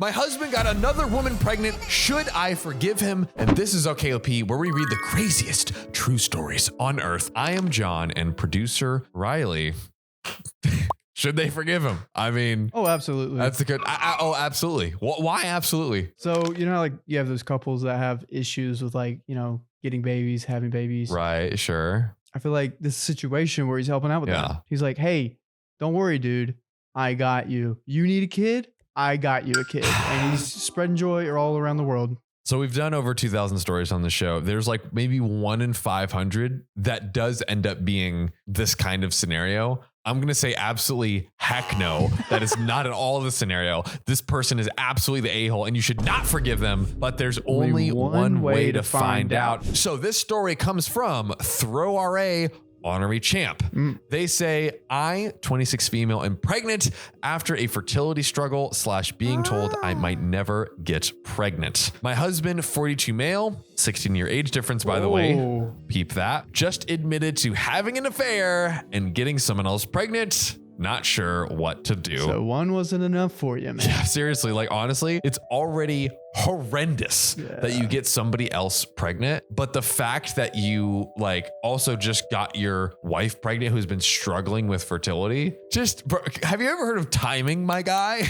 My husband got another woman pregnant. Should I forgive him? And this is OKOP, where we read the craziest true stories on earth. I am John and producer Riley. Should they forgive him? I mean, oh, absolutely. That's a good. Oh, absolutely. Why? Absolutely. So, you know, like you have those couples that have issues with like, you know, getting babies, having babies. Right. Sure. I feel like this situation where he's helping out with that. He's like, hey, don't worry, dude. I got you. You need a kid? I got you a kid. And he's spreading joy all around the world. So we've done over 2,000 stories on the show. There's like maybe 1 in 500 that does end up being this kind of scenario. I'm going to say absolutely heck no. That is not at all the scenario. This person is absolutely the a-hole and you should not forgive them, but there's only one way to find out. So this story comes from Throw RA Honorary Champ. They say, I, 26 female, am pregnant after a fertility struggle / being told I might never get pregnant. My husband, 42 male, 16-year age difference, by the way. Peep that. Just admitted to having an affair and getting someone else pregnant. Not sure what to do. So one wasn't enough for you, man. Yeah, seriously, like honestly, it's already horrendous that you get somebody else pregnant. But the fact that you like also just got your wife pregnant who's been struggling with fertility, just have you ever heard of timing, my guy?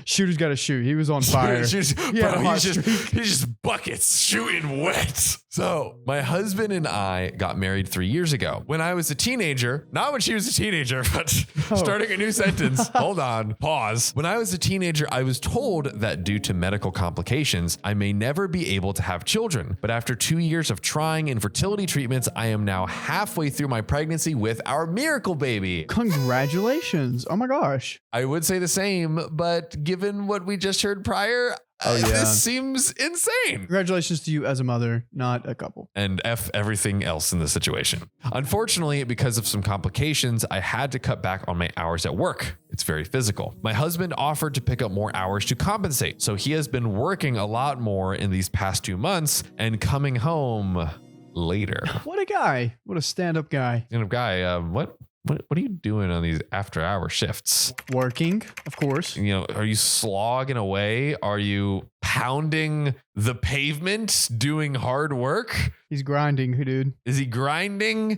Shooter's got to shoot. He was on fire. He's just buckets shooting wet. So my husband and I got married 3 years ago when I was a teenager, not when she was a teenager, but starting a new sentence. Hold on, pause. When I was a teenager, I was told that due to medical complications, I may never be able to have children. But after 2 years of trying infertility treatments, I am now halfway through my pregnancy with our miracle baby. Congratulations. Oh my gosh. I would say the same, but given what we just heard prior, this seems insane. Congratulations to you as a mother, not a couple. And F everything else in the situation. Unfortunately, because of some complications, I had to cut back on my hours at work. It's very physical. My husband offered to pick up more hours to compensate. So he has been working a lot more in these past 2 months and coming home later. What a guy. What a stand-up guy. Stand-up guy. What are you doing on these after-hour shifts? Working, of course. You know, are you slogging away? Are you pounding the pavement, doing hard work? He's grinding, dude. Is he grinding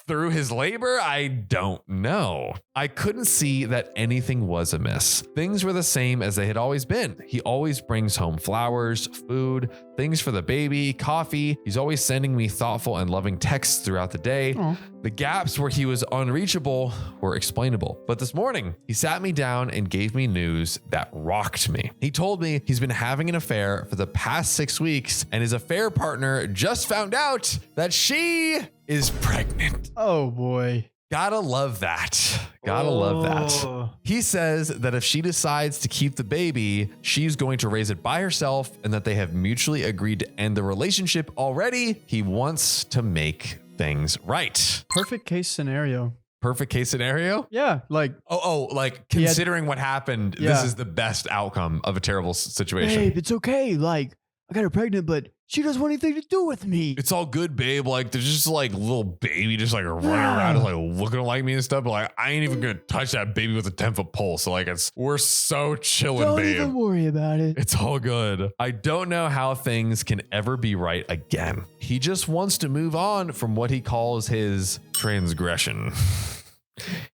through his labor? I don't know. I couldn't see that anything was amiss. Things were the same as they had always been. He always brings home flowers, food, things for the baby, coffee. He's always sending me thoughtful and loving texts throughout the day. Aww. The gaps where he was unreachable were explainable. But this morning, he sat me down and gave me news that rocked me. He told me he's been having an affair for the past 6 weeks, and his affair partner just found out that she is pregnant. Oh boy. Gotta love that. Gotta love that. He says that if she decides to keep the baby, she's going to raise it by herself and that they have mutually agreed to end the relationship already. He wants to make things right. Perfect case scenario. Perfect case scenario? Yeah. Like, like considering what happened, this is the best outcome of a terrible situation. Babe, it's okay. Like, I got her pregnant, but she doesn't want anything to do with me. It's all good, babe. Like, there's just like little baby just like running around, just, like looking like me and stuff. But like, I ain't even gonna touch that baby with a 10-foot pole. So like, we're so chilling, babe. Don't even worry about it. It's all good. I don't know how things can ever be right again. He just wants to move on from what he calls his transgression.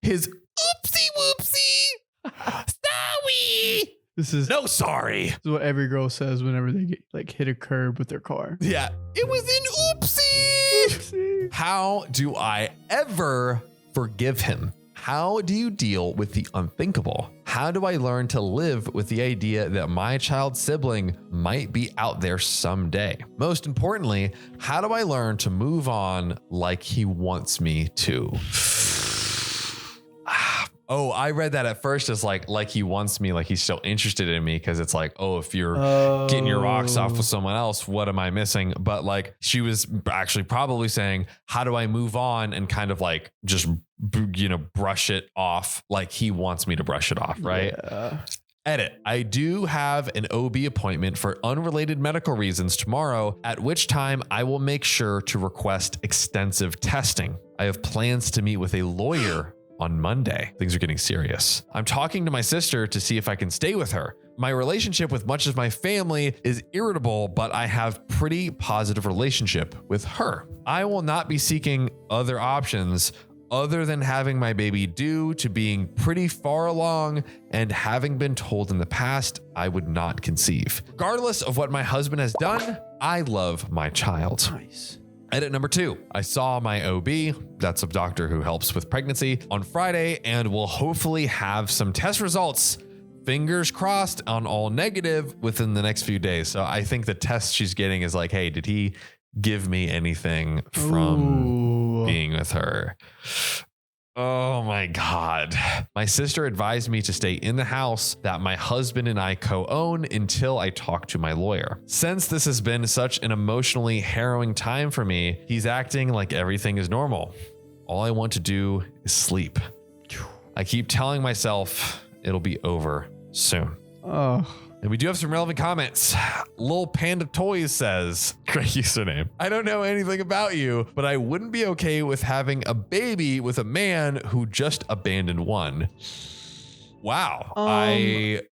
His oopsie whoopsie. Sorry. This is sorry. This is what every girl says whenever they get like hit a curb with their car. Yeah. It was an oopsie. How do I ever forgive him? How do you deal with the unthinkable? How do I learn to live with the idea that my child sibling might be out there someday? Most importantly, how do I learn to move on like he wants me to? Oh, I read that at first as like he wants me, like he's still interested in me, because it's like, oh, if you're getting your rocks off with someone else, what am I missing? But like she was actually probably saying, how do I move on and kind of like just, brush it off like he wants me to brush it off, right? Yeah. Edit. I do have an OB appointment for unrelated medical reasons tomorrow, at which time I will make sure to request extensive testing. I have plans to meet with a lawyer on Monday. Things are getting serious. I'm talking to my sister to see if I can stay with her. My relationship with much of my family is irritable, but I have pretty positive relationship with her. I will not be seeking other options other than having my baby due to being pretty far along and having been told in the past I would not conceive. Regardless of what my husband has done, I love my child. Nice. Edit number 2. I saw my OB, that's a doctor who helps with pregnancy, on Friday and will hopefully have some test results. Fingers crossed on all negative within the next few days. So I think the test she's getting is like, hey, did he give me anything from being with her? Oh my God. My sister advised me to stay in the house that my husband and I co-own until I talk to my lawyer. Since this has been such an emotionally harrowing time for me, he's acting like everything is normal. All I want to do is sleep. I keep telling myself it'll be over soon. Oh. And we do have some relevant comments. Lil Panda Toys says, great username. I don't know anything about you, but I wouldn't be okay with having a baby with a man who just abandoned one. Wow.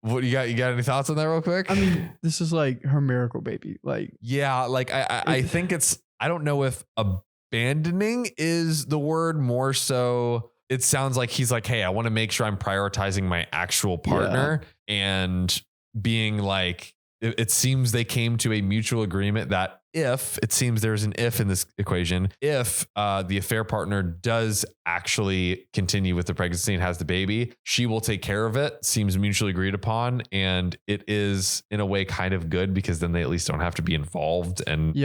What you got any thoughts on that real quick? I mean, this is like her miracle baby. Like, yeah, like I think I don't know if abandoning is the word, more so it sounds like he's like, hey, I want to make sure I'm prioritizing my actual partner and being like, it seems they came to a mutual agreement that it seems there's an if in this equation, if the affair partner does actually continue with the pregnancy and has the baby, she will take care of it, seems mutually agreed upon. And it is in a way kind of good because then they at least don't have to be involved and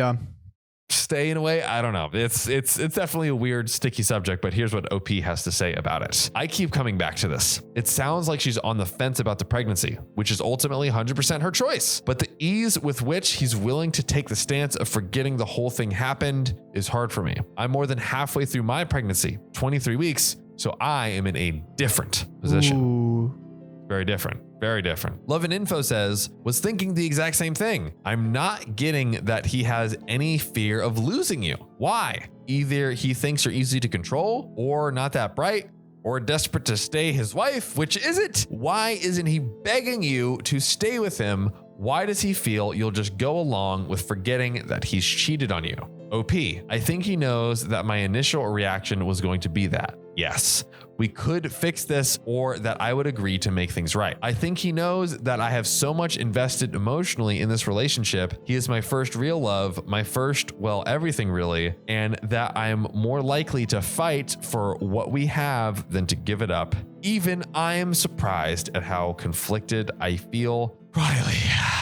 stay in a way. I don't know. It's definitely a weird, sticky subject, but here's what OP has to say about it. I keep coming back to this. It sounds like she's on the fence about the pregnancy, which is ultimately 100% her choice. But the ease with which he's willing to take the stance of forgetting the whole thing happened is hard for me. I'm more than halfway through my pregnancy, 23 weeks, so I am in a different position. Ooh. Very different. Very different. Love and Info says, was thinking the exact same thing. I'm not getting that he has any fear of losing you. Why? Either he thinks you're easy to control or not that bright or desperate to stay his wife, which isn't. Why isn't he begging you to stay with him? Why does he feel you'll just go along with forgetting that he's cheated on you? OP, I think he knows that my initial reaction was going to be that. Yes, we could fix this, or that I would agree to make things right. I think he knows that I have so much invested emotionally in this relationship. He is my first real love, my first, well, everything really, and that I am more likely to fight for what we have than to give it up. Even I am surprised at how conflicted I feel. Riley.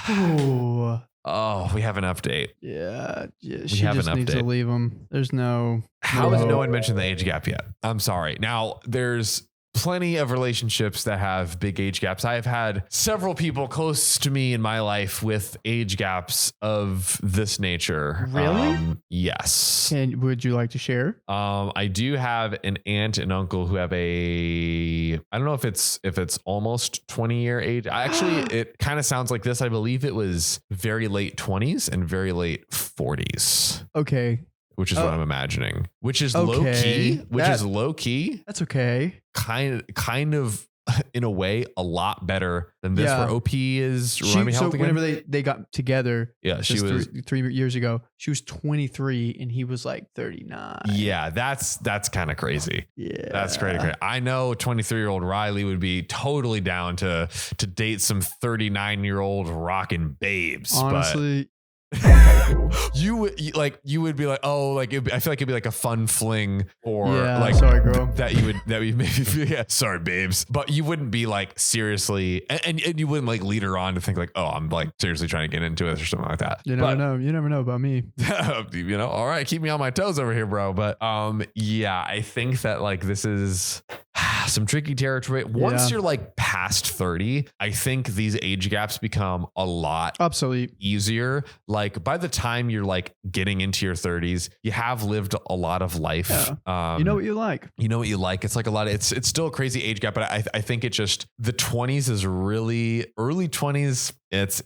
Ooh. Oh, we have an update. Yeah, she just needs to leave him. There's no. How has no one mentioned the age gap yet? I'm sorry. Now, there's plenty of relationships that have big age gaps. I have had several people close to me in my life with age gaps of this nature. Really? Yes. And would you like to share? I do have an aunt and uncle who have I don't know if it's almost 20-year age. It kind of sounds like this. I believe it was very late 20s and very late 40s. Okay. Which is what I'm imagining. Which is low key. That's okay. Kind of in a way a lot better than this where OP is. Whenever they got together, she was 3 years ago, she was 23 and he was like 39. Yeah, that's kind of crazy. Yeah, that's crazy. I know 23-year-old Riley would be totally down to date some 39-year-old rockin' babes. Honestly. You would be like, oh, like I feel like it'd be like a fun fling or like, sorry, girl, that you maybe feel, sorry, babes, but you wouldn't be like seriously, and you wouldn't like lead her on to think like, oh, I'm like seriously trying to get into it or something like that. You never know about me. All right, keep me on my toes over here, bro. But I think that like this is some tricky territory. Once you're like past 30, I think these age gaps become a lot easier. Like by the time you're like getting into your 30s, you have lived a lot of life. You know what you like. It's like a lot of it's still a crazy age gap, but I think it just the 20s is really early 20s It's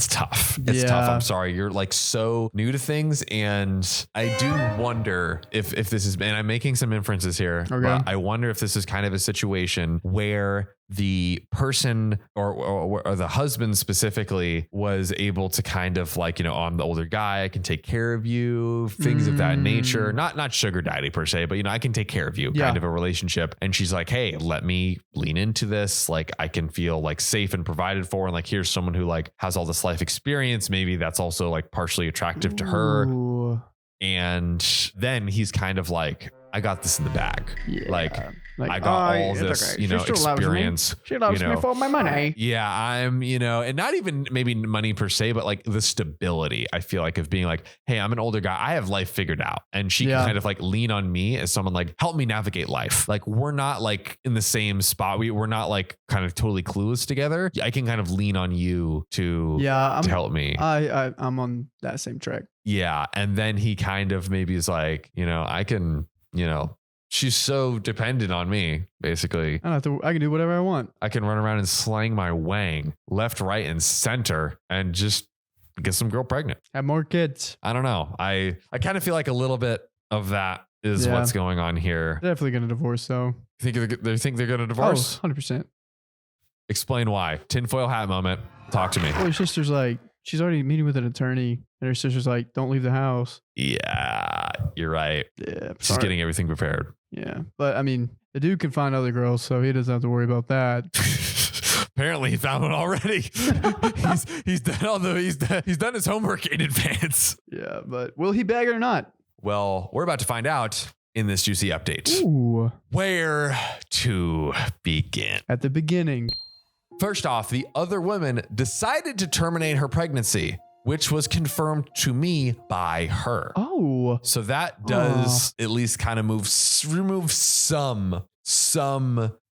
tough. It's tough. I'm sorry. You're like so new to things. And I do wonder if this is, and I'm making some inferences here, but I wonder if this is kind of a situation where the person or the husband specifically was able to kind of like, I'm the older guy, I can take care of you, things of that nature, not sugar daddy per se, but I can take care of you, kind of a relationship. And she's like, hey, let me lean into this. Like I can feel like safe and provided for. And like, here's someone who like has all this life experience. Maybe that's also like partially attractive to her. And then he's kind of like, I got this in the bag. Like I got all this, experience. She loves me for my money. Yeah, I'm, and not even maybe money per se, but like the stability, I feel like, of being like, hey, I'm an older guy. I have life figured out. And she can kind of like lean on me as someone like, help me navigate life. Like we're not like in the same spot. We're not like kind of totally clueless together. I can kind of lean on you to help me. I'm on that same track. Yeah. And then he kind of maybe is like, I can, she's so dependent on me, basically. I can do whatever I want. I can run around and slang my wang left, right, and center and just get some girl pregnant. Have more kids. I don't know. I kind of feel like a little bit of that is what's going on here. They're definitely going to divorce, though. They think they're going to divorce? 100%. Explain why. Tinfoil hat moment. Talk to me. Well, your sister's like, she's already meeting with an attorney, and her sister's like, don't leave the house. Yeah, you're right. Yeah. She's getting everything prepared. Yeah. But I mean, the dude can find other girls, so he doesn't have to worry about that. Apparently he found one already. he's done his homework in advance. Yeah, but will he bag it or not? Well, we're about to find out in this juicy update. Ooh. Where to begin? At the beginning. First off, the other woman decided to terminate her pregnancy, which was confirmed to me by her. Oh. So that does at least kind of remove some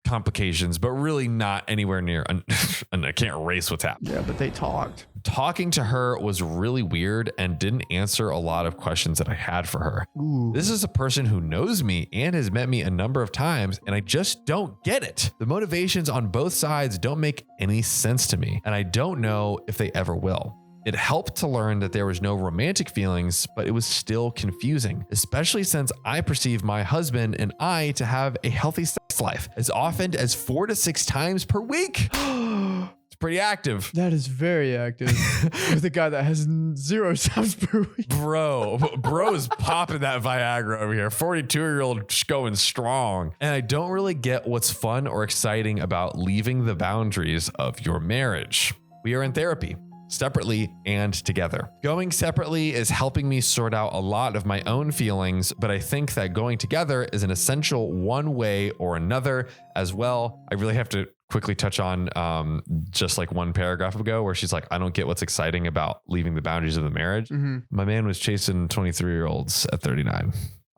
complications, but really not anywhere near. And I can't erase what's happened. Yeah, but they talked. Talking to her was really weird and didn't answer a lot of questions that I had for her. Ooh. This is a person who knows me and has met me a number of times, and I just don't get it. The motivations on both sides don't make any sense to me, and I don't know if they ever will. It helped to learn that there was no romantic feelings, but it was still confusing, especially since I perceive my husband and I to have a healthy sex life as often as 4 to 6 times per week. It's pretty active. That is very active. With a guy that has 0 times per week. Bro's popping that Viagra over here. 42-year-old going strong. And I don't really get what's fun or exciting about leaving the boundaries of your marriage. We are in therapy, separately and together. Going separately is helping me sort out a lot of my own feelings, but I think that going together is an essential one way or another as well. I really have to quickly touch on just like one paragraph ago where she's like, I don't get what's exciting about leaving the boundaries of the marriage. Mm-hmm. My man was chasing 23-year-olds at 39.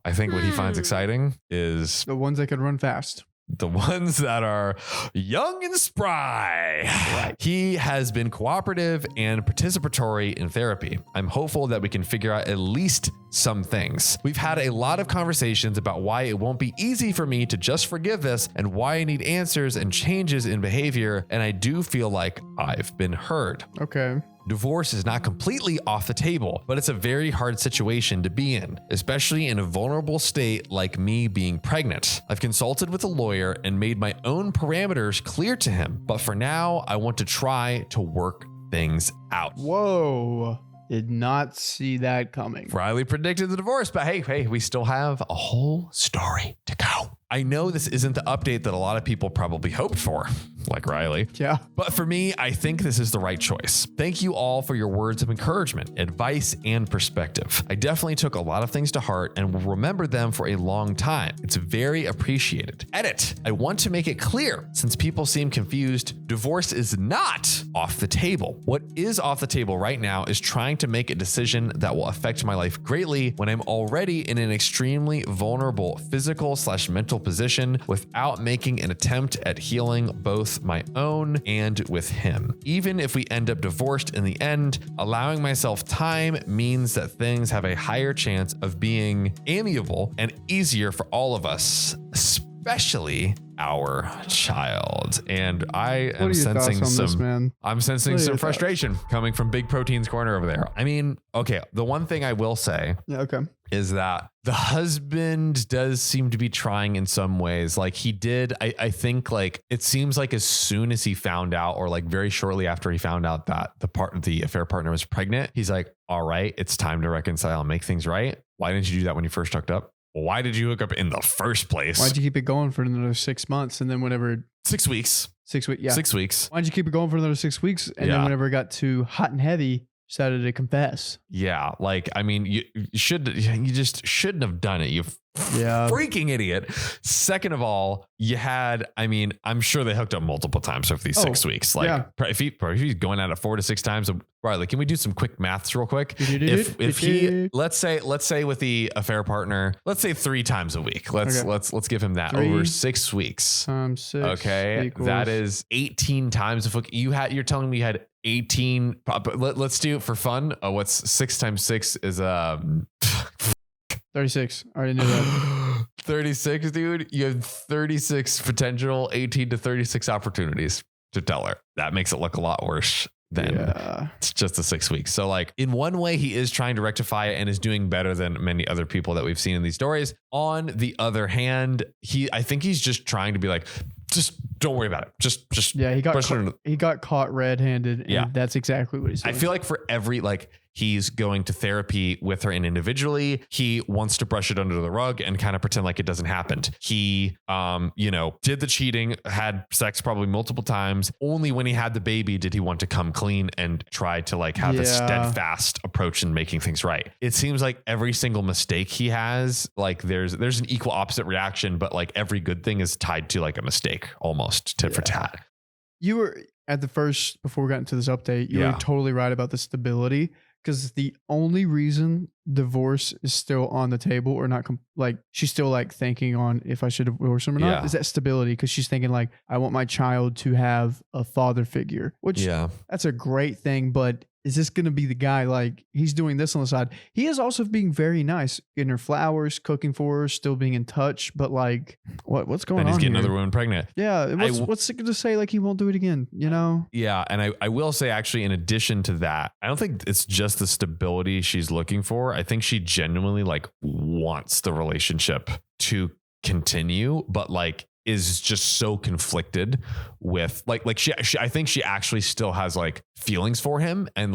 I think what he finds exciting is the ones that can run fast. The ones that are young and spry. Right. He has been cooperative and participatory in therapy. I'm hopeful that we can figure out at least some things. We've had a lot of conversations about why it won't be easy for me to just forgive this and why I need answers and changes in behavior. And I do feel like I've been heard. Okay. Divorce is not completely off the table, but it's a very hard situation to be in, especially in a vulnerable state like me being pregnant. I've consulted with a lawyer and made my own parameters clear to him, but for now, I want to try to work things out. Whoa. Did not see that coming. Riley predicted the divorce, but hey, we still have a whole story to go. I know this isn't the update that a lot of people probably hoped for, like Riley. Yeah. But for me, I think this is the right choice. Thank you all for your words of encouragement, advice, and perspective. I definitely took a lot of things to heart and will remember them for a long time. It's very appreciated. Edit. I want to make it clear, since people seem confused, divorce is not off the table. What is off the table right now is trying to make a decision that will affect my life greatly when I'm already in an extremely vulnerable physical/mental position without making an attempt at healing both my own and with him. Even if we end up divorced in the end, allowing myself time means that things have a higher chance of being amiable and easier for all of us, especially our child. And I am sensing I'm sensing some frustration coming from Big Protein's corner over there. I mean, okay, the one thing I will say is that the husband does seem to be trying in some ways. Like he did, I think like it seems like as soon as he found out, or like very shortly after he found out that the affair partner was pregnant, he's like, all right, it's time to reconcile and make things right. Why didn't you do that when you first hooked up? Why did you hook up in the first place? Why'd you keep it going for another 6 months? And then whenever 6 weeks, 6 weeks, yeah, 6 weeks. Why'd you keep it going for another 6 weeks? And then whenever it got too hot and heavy, decided to confess. Yeah. Like, I mean, you just shouldn't have done it. You freaking idiot. Second of all, I'm sure they hooked up multiple times over these 6 weeks. Like if he's going at it 4 to 6 times, right? Like, can we do some quick maths real quick? If he, let's say with the affair partner, let's say 3 times a week. Let's give him that over 6 weeks. Times 6. Okay. That is 18 times. You're telling me you had 18. Let's do it for fun. What's 6 times 6 is 36. I already knew that. 36, dude. You have 36 potential 18 to 36 opportunities to tell her. That makes it look a lot worse than it's just the 6 weeks. So like in one way, he is trying to rectify it and is doing better than many other people that we've seen in these stories. On the other hand, I think he's just trying to be like, just don't worry about it. Just he got caught red-handed. And that's exactly what he's doing. I feel like for every he's going to therapy with her and individually. He wants to brush it under the rug and kind of pretend like it doesn't happen. He, did the cheating, had sex probably multiple times. Only when he had the baby did he want to come clean and try to have this steadfast approach in making things right. It seems like every single mistake he has, there's an equal opposite reaction, but every good thing is tied to a mistake almost tit for tat. You were at the first, before we got into this update, you were totally right about the stability. Because the only reason divorce is still on the table, or not, she's still thinking on if I should divorce him or not, is that stability. Because she's thinking I want my child to have a father figure, which that's a great thing. But is this going to be the guy? He's doing this on the side. He is also being very nice, getting her flowers, cooking for her, still being in touch. But what's going on? And he's getting here? another woman pregnant. Yeah. What's it going to say? He won't do it again, Yeah. And I will say, actually, in addition to that, I don't think it's just the stability she's looking for. I think she genuinely wants the relationship to continue, but is just so conflicted with she I think she actually still has feelings for him and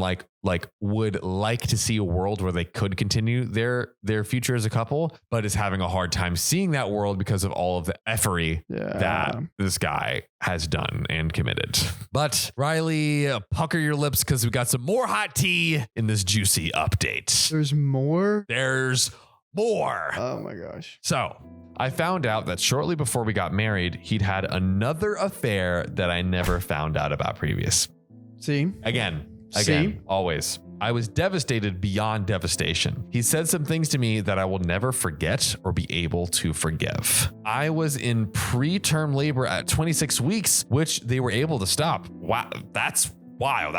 would like to see a world where they could continue their future as a couple, but is having a hard time seeing that world because of all of the effery that this guy has done and committed. But Riley, pucker your lips because we got some more hot tea in this juicy update. There's more. Oh my gosh. So I found out that shortly before we got married, he'd had another affair that I never found out about previous. See? Again, always. I was devastated beyond devastation. He said some things to me that I will never forget or be able to forgive. I was in preterm labor at 26 weeks, which they were able to stop. Wow, that's wild.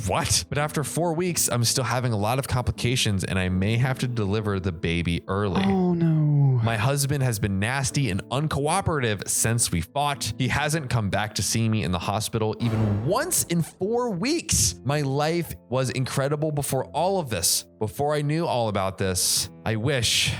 What? But after 4 weeks, I'm still having a lot of complications and I may have to deliver the baby early. Oh no. My husband has been nasty and uncooperative since we fought. He hasn't come back to see me in the hospital even once in 4 weeks. My life was incredible before all of this. Before I knew all about this, I wish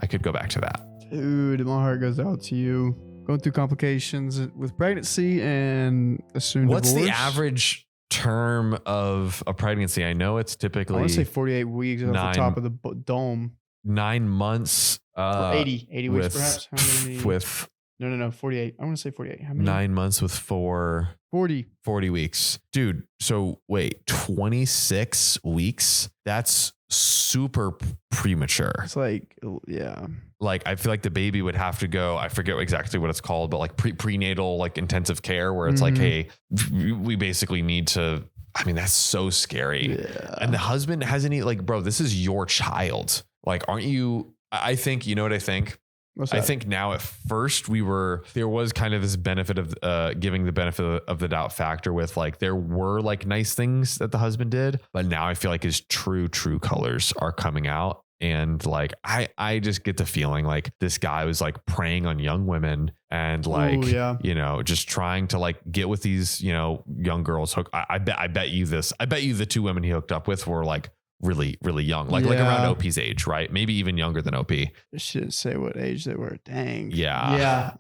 I could go back to that. Dude, my heart goes out to you. Going through complications with pregnancy and a soon divorce. What's the average term of a pregnancy? I know it's typically, I want to say 48 weeks off the top of the dome. 9 months. 80 weeks perhaps. How many? With no, 48. I want to say 48. How many? 9 months with 40 weeks. Dude, so wait, 26 weeks? That's super premature. It's yeah. I feel like the baby would have to go, I forget exactly what it's called, but prenatal, intensive care, where it's hey, we basically need to, that's so scary. Yeah. And the husband hasn't bro, this is your child. Aren't you, I think, you know what I think? I think now at first there was kind of this benefit of giving the benefit of the doubt factor with there were nice things that the husband did, but now I feel like his true colors are coming out. And like, I just get the feeling like this guy was like preying on young women and like, you know, just trying to like get with these, you know, young girls. I bet you the two women he hooked up with were like really, really young, like around OP's age, right? Maybe even younger than OP. I shouldn't say what age they were. Dang. Yeah.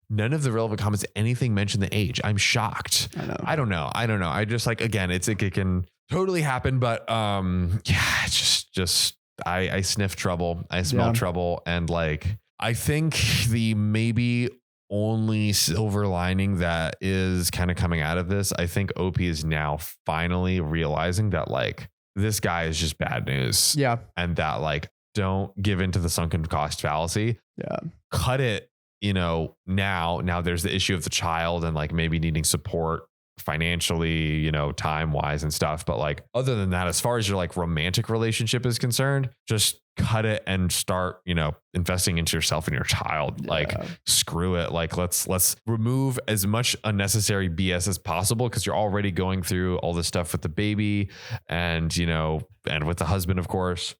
None of the relevant comments, anything mentioned the age. I'm shocked. I don't know. I just like, again, it can totally happen, but it's just I sniff trouble. I smell trouble. And like, I think the maybe only silver lining that is kind of coming out of this, I think OP is now finally realizing that like this guy is just bad news. Yeah. And that like, don't give into the sunken cost fallacy. Yeah. Cut it. You know, now there's the issue of the child and like maybe needing support financially, you know, time wise and stuff. But like, other than that, as far as your like romantic relationship is concerned, just cut it and start, you know, investing into yourself and your child. Like, screw it. Like, let's remove as much unnecessary BS as possible, because you're already going through all this stuff with the baby and, you know, and with the husband, of course.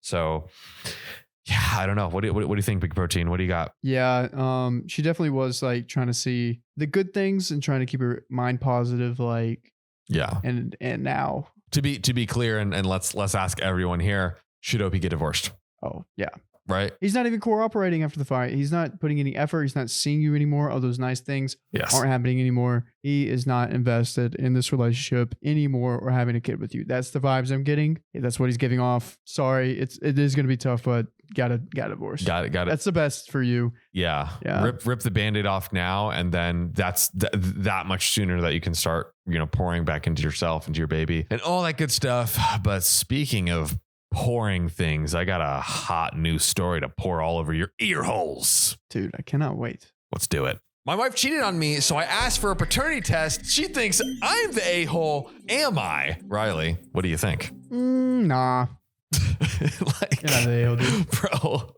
So yeah, I don't know. What do you think, Big Protein? What do you got? Yeah, she definitely was like trying to see the good things and trying to keep her mind positive. Like, yeah. And now to be clear, and let's ask everyone here: should OP get divorced? Oh yeah. Right. He's not even cooperating after the fight. He's not putting any effort. He's not seeing you anymore. All those nice things aren't happening anymore. He is not invested in this relationship anymore or having a kid with you. That's the vibes I'm getting. That's what he's giving off. Sorry. It is going to be tough, but got divorced. Got it. That's the best for you. Yeah. Rip the Band-Aid off now. And then that's that much sooner that you can start, you know, pouring back into yourself, into your baby and all that good stuff. But speaking of pouring things, I got a hot new story to pour all over your ear holes. Dude, I cannot wait. Let's do it. My wife cheated on me, so I asked for a paternity test. She thinks I'm the a-hole. Am I? Riley, what do you think? Nah. Like, you're not the a-hole, dude. Bro.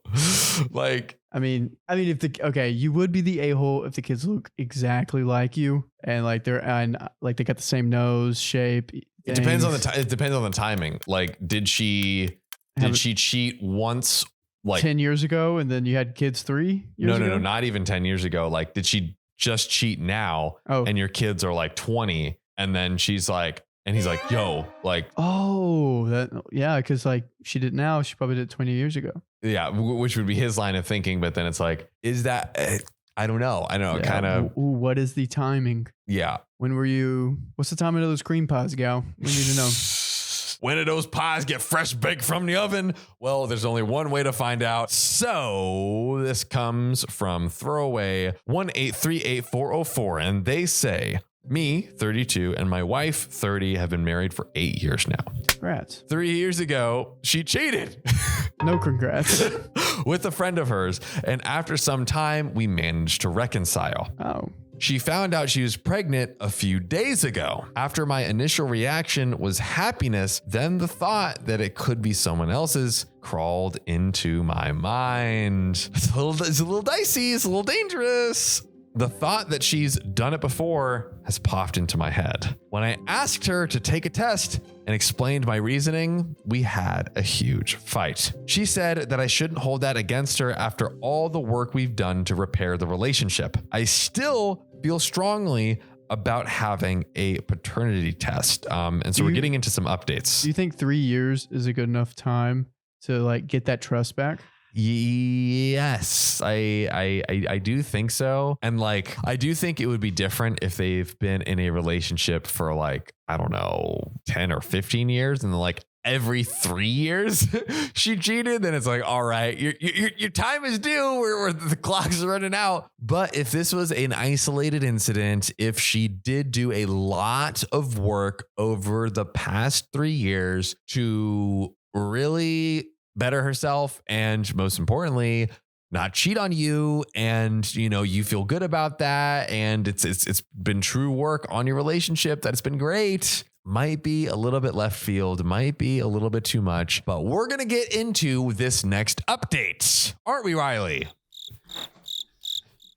Like, I mean, if you would be the a-hole if the kids look exactly like you and like they got the same nose shape. It depends on the timing. Like, did she cheat once, like 10 years ago, and then you had kids 3 years ago? No, not even 10 years ago. Like, did she just cheat now? Oh. And your kids are like 20, and then she's like, and he's like, yo, like, because like she did now, she probably did 20 years ago. Yeah, which would be his line of thinking. But then it's like, is that? I don't know. Kind of. What is the timing? Yeah. When were you? What's the timing of those cream pies, gal? We need to know. When did those pies get fresh baked from the oven? Well, there's only one way to find out. So this comes from throwaway 1838404, and they say, me, 32, and my wife, 30, have been married for 8 years now. Congrats. 3 years ago, she cheated. No congrats. With a friend of hers, and after some time, we managed to reconcile. Oh. She found out she was pregnant a few days ago. After my initial reaction was happiness, then the thought that it could be someone else's crawled into my mind. It's a little dicey. It's a little dangerous. The thought that she's done it before has popped into my head. When I asked her to take a test and explained my reasoning, we had a huge fight. She said that I shouldn't hold that against her after all the work we've done to repair the relationship. I still feel strongly about having a paternity test. And so we're getting into some updates. Do you think 3 years is a good enough time to like get that trust back? Yes, I do think so. And like, I do think it would be different if they've been in a relationship for like, I don't know, 10 or 15 years. And then like every 3 years she cheated. Then it's like, all right, your time is due. Where the clock's running out. But if this was an isolated incident, if she did do a lot of work over the past 3 years to really better herself, and most importantly, not cheat on you, and you know you feel good about that, and it's been true work on your relationship, that's been great. Might be a little bit left field, might be a little bit too much, but we're gonna get into this next update, aren't we, Riley?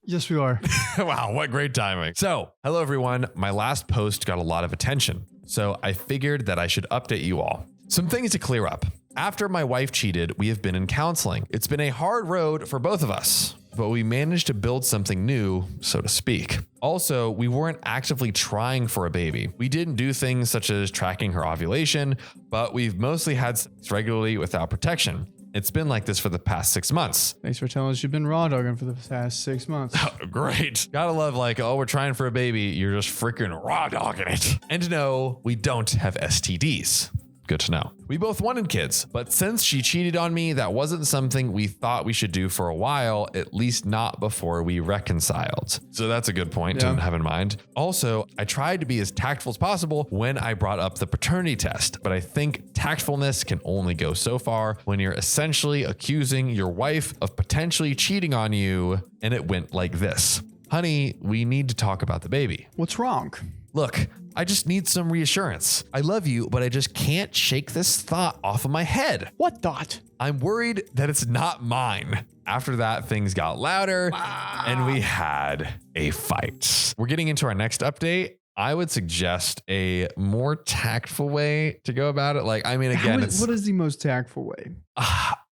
Yes, we are. Wow, what great timing. So, hello everyone. My last post got a lot of attention, so I figured that I should update you all. Some things to clear up. After my wife cheated, we have been in counseling. It's been a hard road for both of us, but we managed to build something new, so to speak. Also, we weren't actively trying for a baby. We didn't do things such as tracking her ovulation, but we've mostly had sex regularly without protection. It's been like this for the past 6 months. Thanks for telling us you've been raw dogging for the past 6 months. Great. Gotta love like, oh, we're trying for a baby. You're just freaking raw dogging it. And no, we don't have STDs. Good to know. We both wanted kids, but since she cheated on me, that wasn't something we thought we should do for a while, at least not before we reconciled. So that's a good point to have in mind. Also, I tried to be as tactful as possible when I brought up the paternity test, but I think tactfulness can only go so far when you're essentially accusing your wife of potentially cheating on you, and it went like this. Honey, we need to talk about the baby. What's wrong? Look, I just need some reassurance. I love you, but I just can't shake this thought off of my head. What thought? I'm worried that it's not mine. After that, things got louder and we had a fight. We're getting into our next update. I would suggest a more tactful way to go about it. Like, I mean, again, what is the most tactful way?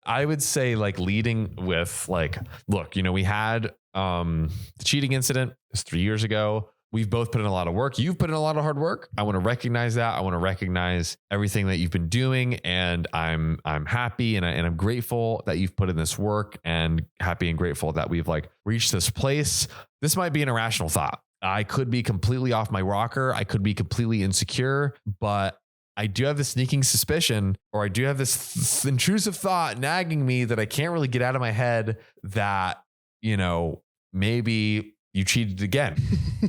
I would say like leading with like, look, you know, we had the cheating incident. It was 3 years ago. We've both put in a lot of work. You've put in a lot of hard work. I want to recognize that. I want to recognize everything that you've been doing. And I'm happy and I'm grateful that you've put in this work, and happy and grateful that we've like reached this place. This might be an irrational thought. I could be completely off my rocker. I could be completely insecure, but I do have this sneaking suspicion, or I do have this intrusive thought nagging me that I can't really get out of my head that, you know, maybe you cheated again.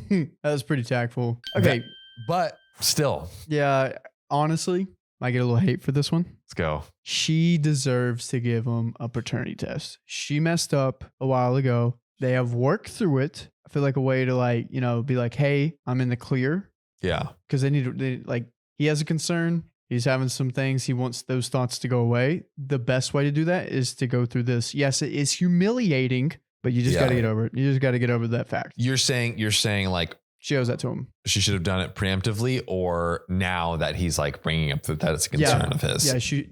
That was pretty tactful. Okay. But still. Yeah. Honestly, I get a little hate for this one. Let's go. She deserves to give him a paternity test. She messed up a while ago. They have worked through it. I feel like a way to like, you know, be like, hey, I'm in the clear. Yeah. Because he has a concern. He's having some things. He wants those thoughts to go away. The best way to do that is to go through this. Yes, it is humiliating, but you just got to get over it. You just got to get over that fact. You're saying like she owes that to him. She should have done it preemptively, or now that he's like bringing up that it's a concern of his.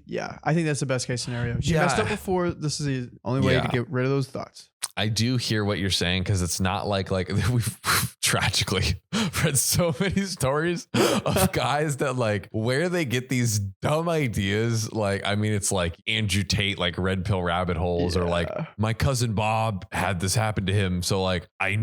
Yeah. I think that's the best case scenario. She messed up before. This is the only way to get rid of those thoughts. I do hear what you're saying, because it's not like we've tragically read so many stories of guys that like where they get these dumb ideas. Like, I mean, it's like Andrew Tate, like red pill rabbit holes, or like my cousin Bob had this happen to him. So like, I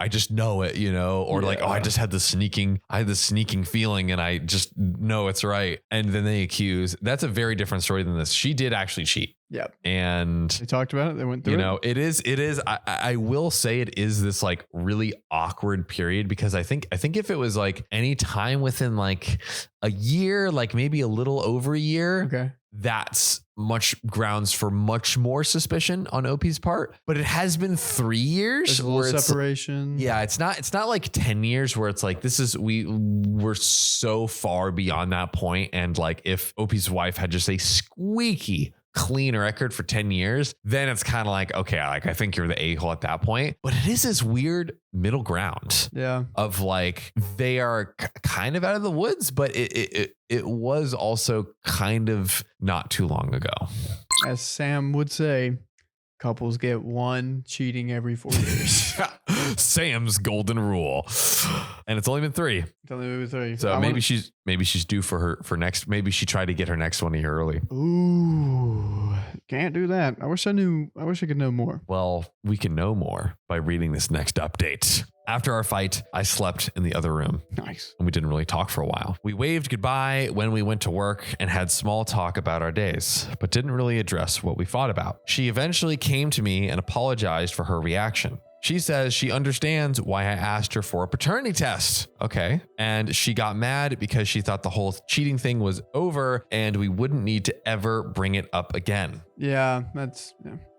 just know it, you know, or like, oh, I had this sneaking feeling and I just know it's right. And then they accuse. That's a very different story than this. She did actually cheat. Yeah. And they talked about it. They went through it. You know, it is. I will say it is this like really awkward period, because I think if it was like any time within like a year, like maybe a little over a year, okay, that's much grounds for much more suspicion on OP's part. But it has been 3 years. There's a little separation. Yeah, it's not like 10 years where it's like we're so far beyond that point. And like if OP's wife had just a squeaky clean record for 10 years, then it's kind of like, okay, like I think you're the a-hole at that point. But it is this weird middle ground of like they are kind of out of the woods, but it was also kind of not too long ago. As Sam would say, couples get one cheating every 4 years. Sam's golden rule. And it's only been 3. It's only been 3. So maybe she's due for next. Maybe she tried to get her next one a year early. Ooh, can't do that. I wish I could know more. Well, we can know more by reading this next update. After our fight, I slept in the other room. Nice. And we didn't really talk for a while. We waved goodbye when we went to work and had small talk about our days, but didn't really address what we fought about. She eventually came to me and apologized for her reaction. She says she understands why I asked her for a paternity test. Okay. And she got mad because she thought the whole cheating thing was over and we wouldn't need to ever bring it up again. Yeah.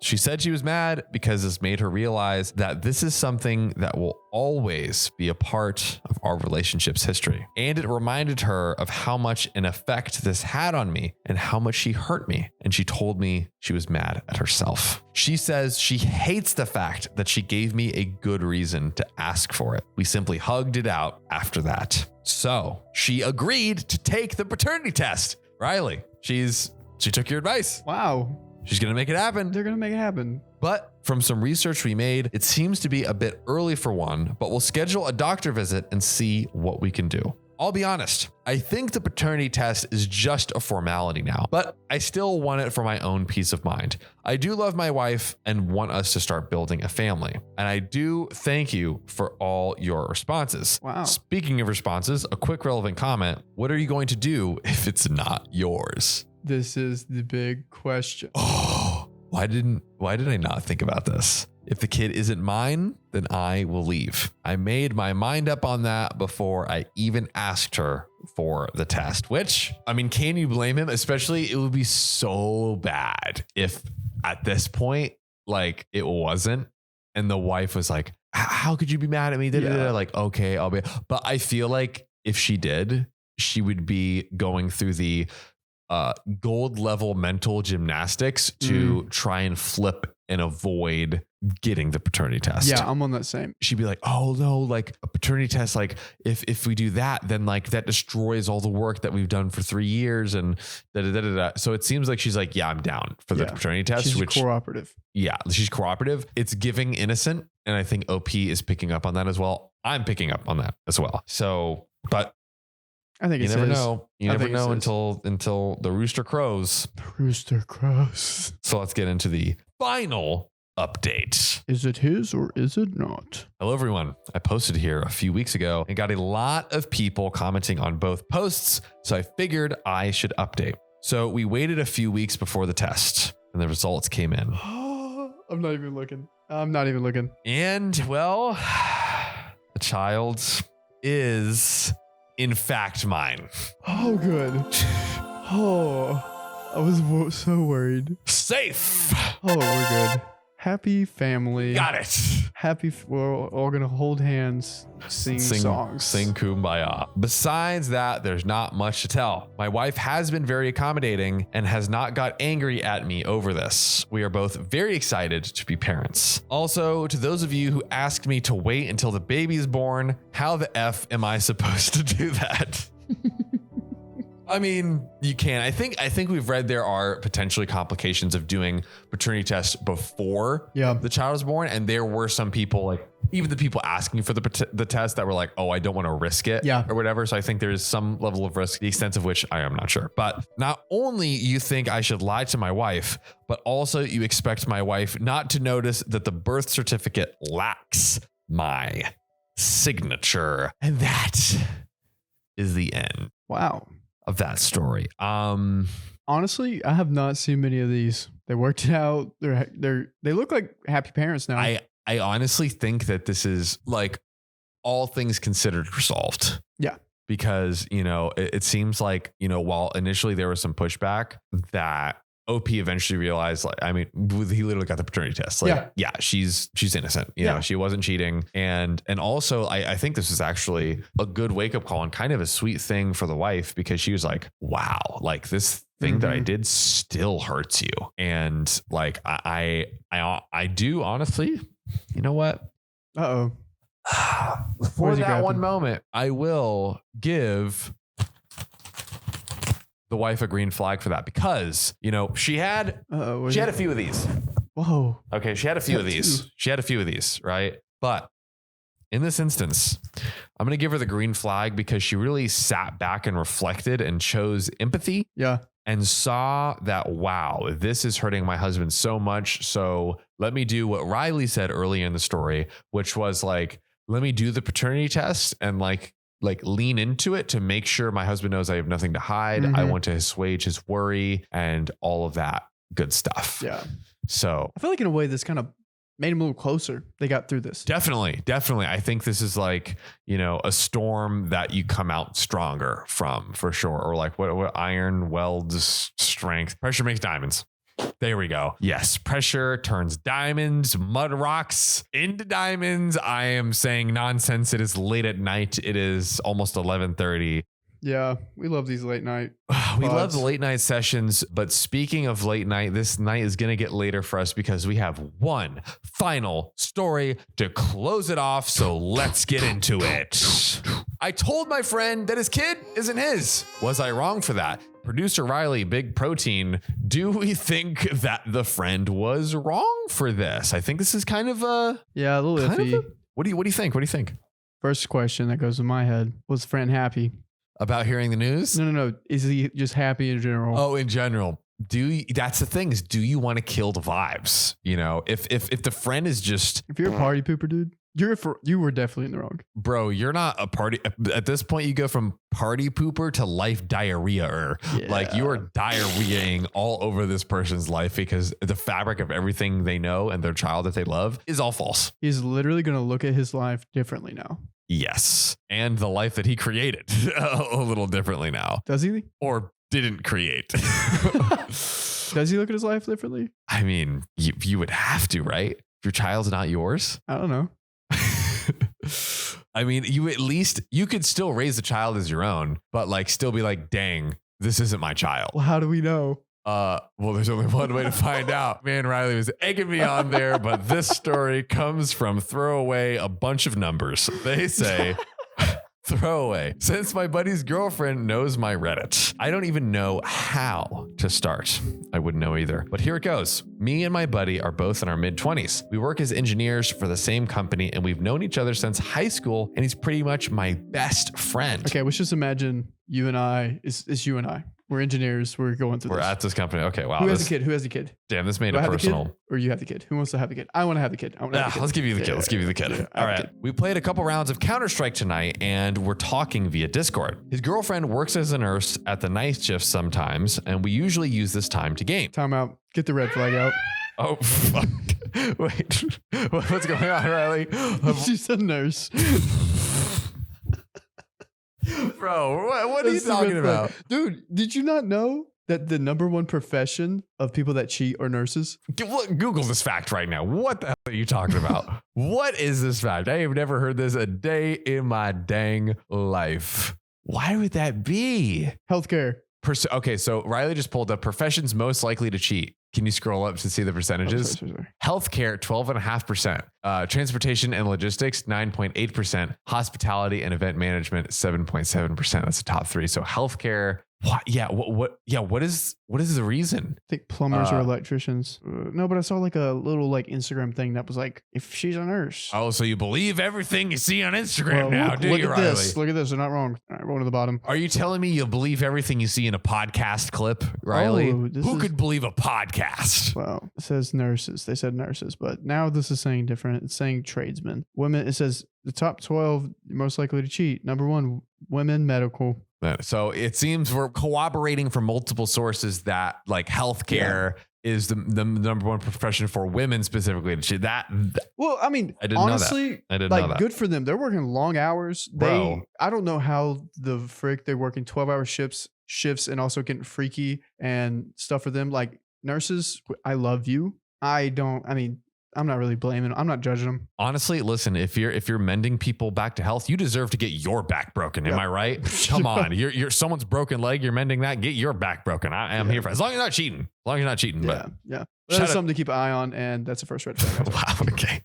She said she was mad because this made her realize that this is something that will always be a part of our relationship's history. And it reminded her of how much an effect this had on me and how much she hurt me. And she told me she was mad at herself. She says she hates the fact that she gave me a good reason to ask for it. We simply hugged it out after that. So she agreed to take the paternity test. Riley, she's she took your advice. Wow. She's going to make it happen. They're going to make it happen. But from some research we made, it seems to be a bit early for one, but we'll schedule a doctor visit and see what we can do. I'll be honest, I think the paternity test is just a formality now, but I still want it for my own peace of mind. I do love my wife and want us to start building a family. And I do thank you for all your responses. Wow. Speaking of responses, a quick relevant comment. What are you going to do if it's not yours? This is the big question. Oh, why did I not think about this? If the kid isn't mine, then I will leave. I made my mind up on that before I even asked her for the test, which, I mean, can you blame him? Especially, it would be so bad if at this point, like, it wasn't. And the wife was like, how could you be mad at me? Yeah. Like, okay, I'll be. But I feel like if she did, she would be going through the gold level mental gymnastics to try and flip and avoid getting the paternity test. Yeah, I'm on that same. She'd be like, oh no, like a paternity test, like if we do that, then like that destroys all the work that we've done for 3 years and da da da da da. So it seems like she's like, yeah, I'm down for the paternity test. She's cooperative. Yeah, she's cooperative. It's giving innocent. And I think OP is picking up on that as well. I'm picking up on that as well. So, but I think you never know. You never know until the rooster crows. The rooster crows. So let's get into the final update. Is it his or is it not? Hello, everyone. I posted here a few weeks ago and got a lot of people commenting on both posts. So I figured I should update. So we waited a few weeks before the test and the results came in. I'm not even looking. And well, the child is in fact mine. Oh, good. Oh, I was so worried. Safe. Oh, we're good. Happy family. Got it. We're all gonna hold hands, sing songs. Sing Kumbaya. Besides that, there's not much to tell. My wife has been very accommodating and has not got angry at me over this. We are both very excited to be parents. Also, to those of you who asked me to wait until the baby is born, how the F am I supposed to do that? I mean, you can. I think we've read there are potentially complications of doing paternity tests before the child is born. And there were some people, like even the people asking for the test, that were like, oh, I don't want to risk it or whatever. So I think there is some level of risk, the extent of which I am not sure. But not only you think I should lie to my wife, but also you expect my wife not to notice that the birth certificate lacks my signature. And that is the end. Wow. Of that story. Honestly, I have not seen many of these. They worked it out. They look like happy parents now. I honestly think that this is, like, all things considered, resolved. Yeah. Because, it seems like, while initially there was some pushback, that OP eventually realized, like, I mean, he literally got the paternity test. Like, yeah, she's innocent. You know, she wasn't cheating. And also, I think this is actually a good wake up call and kind of a sweet thing for the wife, because she was like, wow, like this thing that I did still hurts you. And like, I do honestly, you know what? Uh-oh. For that one moment, I will give the wife a green flag for that, because she had a few of these. Whoa. Okay, she had a few of these. She had a few of these, right? But in this instance, I'm going to give her the green flag because she really sat back and reflected and chose empathy. Yeah. And saw that, wow, this is hurting my husband so much. So let me do what Riley said early in the story, which was like, let me do the paternity test and like lean into it to make sure my husband knows I have nothing to hide. I want to assuage his worry and all of that good stuff. Yeah. So I feel like in a way this kind of made him a little closer. They got through this. Definitely. I think this is like, a storm that you come out stronger from, for sure. Or like what iron welds strength. Pressure makes diamonds. There we go. Yes. Pressure turns diamonds, mud rocks into diamonds. I am saying nonsense. It is late at night. It is almost 11:30. Yeah. We love these late night. We love the late night sessions. But speaking of late night, this night is going to get later for us because we have one final story to close it off. So let's get into it. I told my friend that his kid isn't his. Was I wrong for that? producer Riley, big protein. Do we think that the friend was wrong for this? I think this is kind of a little iffy. What do you think? What do you think? First question that goes in my head, was the friend happy about hearing the news? No. Is he just happy in general? Oh, in general. That's the thing, is do you want to kill the vibes? You know, if the friend is just, if you're a party pooper, dude, you were definitely in the wrong. Bro, you're not a party. At this point, you go from party pooper to life diarrhea. Yeah. Like you are diarrheaing all over this person's life because the fabric of everything they know and their child that they love is all false. He's literally going to look at his life differently now. Yes. And the life that he created a little differently now. Does he? Or didn't create. Does he look at his life differently? I mean, you would have to, right? If your child's not yours. I don't know. I mean, you could still raise the child as your own, but like still be like, dang, this isn't my child. Well, how do we know? Well, there's only one way to find out. Man, Riley was egging me on there, but this story comes from Throwaway, a bunch of numbers. They say, Throwaway, since my buddy's girlfriend knows my Reddit, I don't even know how to start. I wouldn't know either, but here it goes. Me and my buddy are both in our mid-20s. We work as engineers for the same company, and we've known each other since high school, and he's pretty much my best friend. Okay, let's just imagine you and I, it's you and I. We're engineers. We're going through We're at this company. Okay, wow. Who has a kid? Who has a kid? Damn, this made it personal. Or you have the kid? Who wants to have the kid? I want to have the kid. Let's give you the kid. Let's give you the kid. Yeah, all right. We played a couple rounds of Counter-Strike tonight, and we're talking via Discord. His girlfriend works as a nurse at the night shift sometimes, and we usually use this time to game. Time out. Get the red flag out. Oh, fuck. Wait. What's going on, Riley? She's a nurse. Bro, what are you talking about? Dude, did you not know that the number one profession of people that cheat are nurses? Google this fact right now. What the hell are you talking about? What is this fact? I have never heard this a day in my dang life. Why would that be? Healthcare. Okay, so Riley just pulled up professions most likely to cheat. Can you scroll up to see the percentages? Oh, sorry. Healthcare, 12.5%. Transportation and logistics, 9.8%. Hospitality and event management, 7.7%. That's the top three. So healthcare. What? Yeah. What is the reason? I think plumbers or electricians. No, but I saw like a little like Instagram thing that was like, if she's a nurse. Oh, so you believe everything you see on Instagram now, do you, Riley? Look at this. They're not wrong. All right, going to the bottom. Are you telling me you believe everything you see in a podcast clip, Riley? Who could believe a podcast? Well, it says nurses. They said nurses, but now this is saying different. It's saying tradesmen. Women, it says the top 12 most likely to cheat. Number 1, women, medical. So it seems we're corroborating from multiple sources that like healthcare is the number one profession for women specifically. Well, I mean, I didn't honestly know that. I didn't know that. Good for them. They're working long hours. I don't know how the frick they're working 12-hour shifts and also getting freaky and stuff for them. Like nurses, I love you. I'm not really blaming them. I'm not judging them. Honestly, listen, if you're mending people back to health, you deserve to get your back broken. Am I right? Come on. You're someone's broken leg. You're mending that. Get your back broken. I am here for, as long as you're not cheating. Yeah. That's something to keep an eye on. And that's the first red flag. Wow. Okay.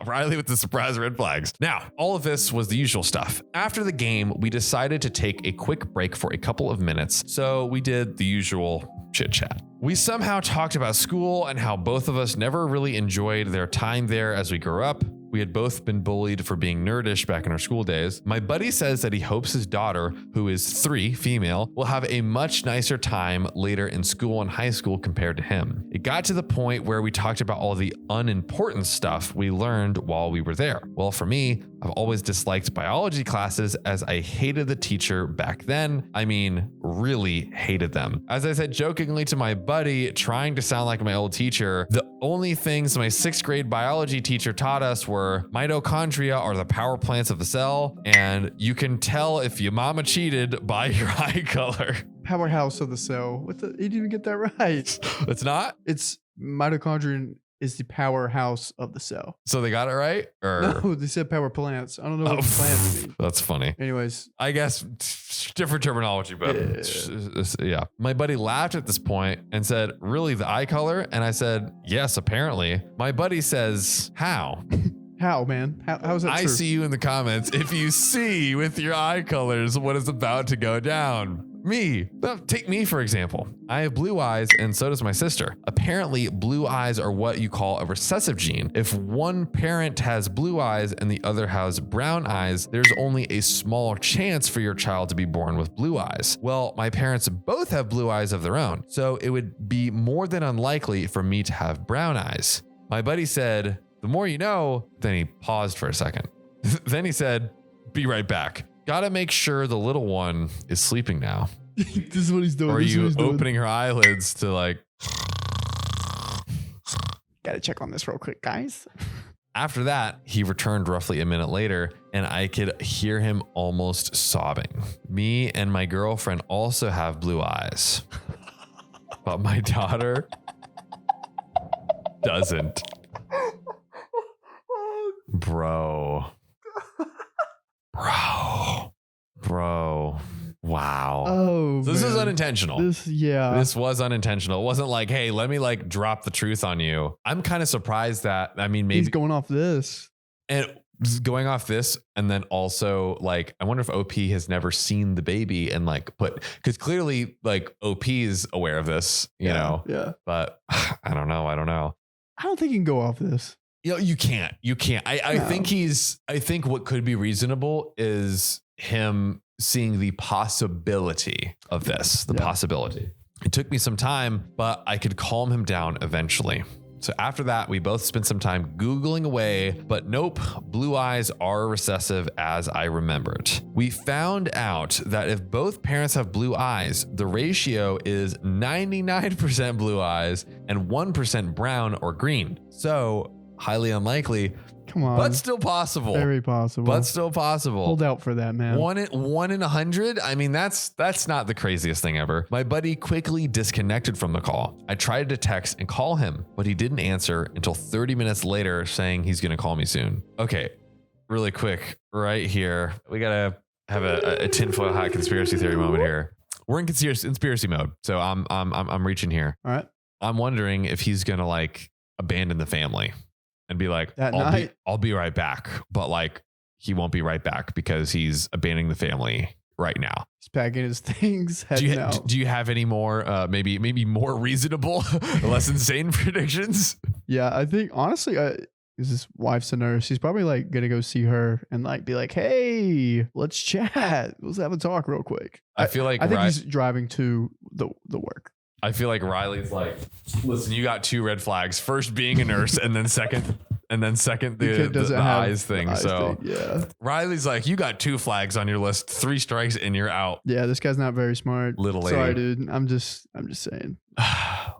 Riley with the surprise red flags. Now, all of this was the usual stuff. After the game, we decided to take a quick break for a couple of minutes. So we did the usual chit chat. We somehow talked about school and how both of us never really enjoyed their time there as we grew up. We had both been bullied for being nerdish back in our school days. My buddy says that he hopes his daughter, who is 3, female, will have a much nicer time later in school and high school compared to him. It got to the point where we talked about all the unimportant stuff we learned while we were there. Well, for me, I've always disliked biology classes as I hated the teacher back then. I mean, really hated them. As I said jokingly to my buddy, trying to sound like my old teacher, the only things my 6th grade biology teacher taught us were mitochondria are the power plants of the cell, and you can tell if your mama cheated by your eye color. Powerhouse of the cell. You didn't even get that right. It's not? It's mitochondria is the powerhouse of the cell. So they got it right? Or? No, they said power plants. I don't know what plants mean. That's funny. Anyways. I guess different terminology, but yeah. My buddy laughed at this point and said, really, the eye color? And I said, yes, apparently. My buddy says, how? How, man? How is that true? I see you in the comments. If you see with your eye colors what is about to go down. Me. Take me, for example. I have blue eyes and so does my sister. Apparently, blue eyes are what you call a recessive gene. If one parent has blue eyes and the other has brown eyes, there's only a small chance for your child to be born with blue eyes. Well, my parents both have blue eyes of their own, so it would be more than unlikely for me to have brown eyes. My buddy said, the more you know. Then he paused for a second. Then he said, be right back. Gotta make sure the little one is sleeping now. This is what he's doing. Or are you opening her eyelids to like... Gotta check on this real quick, guys. After that, he returned roughly a minute later and I could hear him almost sobbing. Me and my girlfriend also have blue eyes, but my daughter doesn't. Bro. Wow. Oh, so this is unintentional. This was unintentional. It wasn't like, hey, let me like drop the truth on you. I'm kind of surprised that, I mean, maybe he's going off this. And going off this, and then also like, I wonder if OP has never seen the baby and like because clearly like OP is aware of this, you know? Yeah. But I don't know. I don't think he can go off this. You can't. I think what could be reasonable is him seeing the possibility of this, possibility. It took me some time, but I could calm him down eventually. So after that, we both spent some time Googling away, but nope, blue eyes are recessive as I remembered. We found out that if both parents have blue eyes, the ratio is 99% blue eyes and 1% brown or green. So highly unlikely. Come on. But still possible. Very possible. But still possible. Hold out for that, man. One in 100? I mean, that's not the craziest thing ever. My buddy quickly disconnected from the call. I tried to text and call him, but he didn't answer until 30 minutes later saying he's going to call me soon. Okay, really quick, right here. We got to have a tinfoil hat conspiracy theory moment here. We're in conspiracy mode, so I'm reaching here. All right. I'm wondering if he's going to like abandon the family and be like, I'll be right back. But like, he won't be right back because he's abandoning the family right now. He's packing his things. Do you have any more, maybe more reasonable, less insane predictions? Yeah, I think honestly, his wife's a nurse. He's probably like going to go see her and like be like, hey, let's chat. Let's have a talk real quick. I think he's driving to the work. I feel like Riley's like, listen, you got 2 red flags. First being a nurse, and then second the eyes thing. Yeah. Riley's like, you got 2 flags on your list, 3 strikes and you're out. Yeah, this guy's not very smart. Little lady. Sorry, dude. I'm just saying.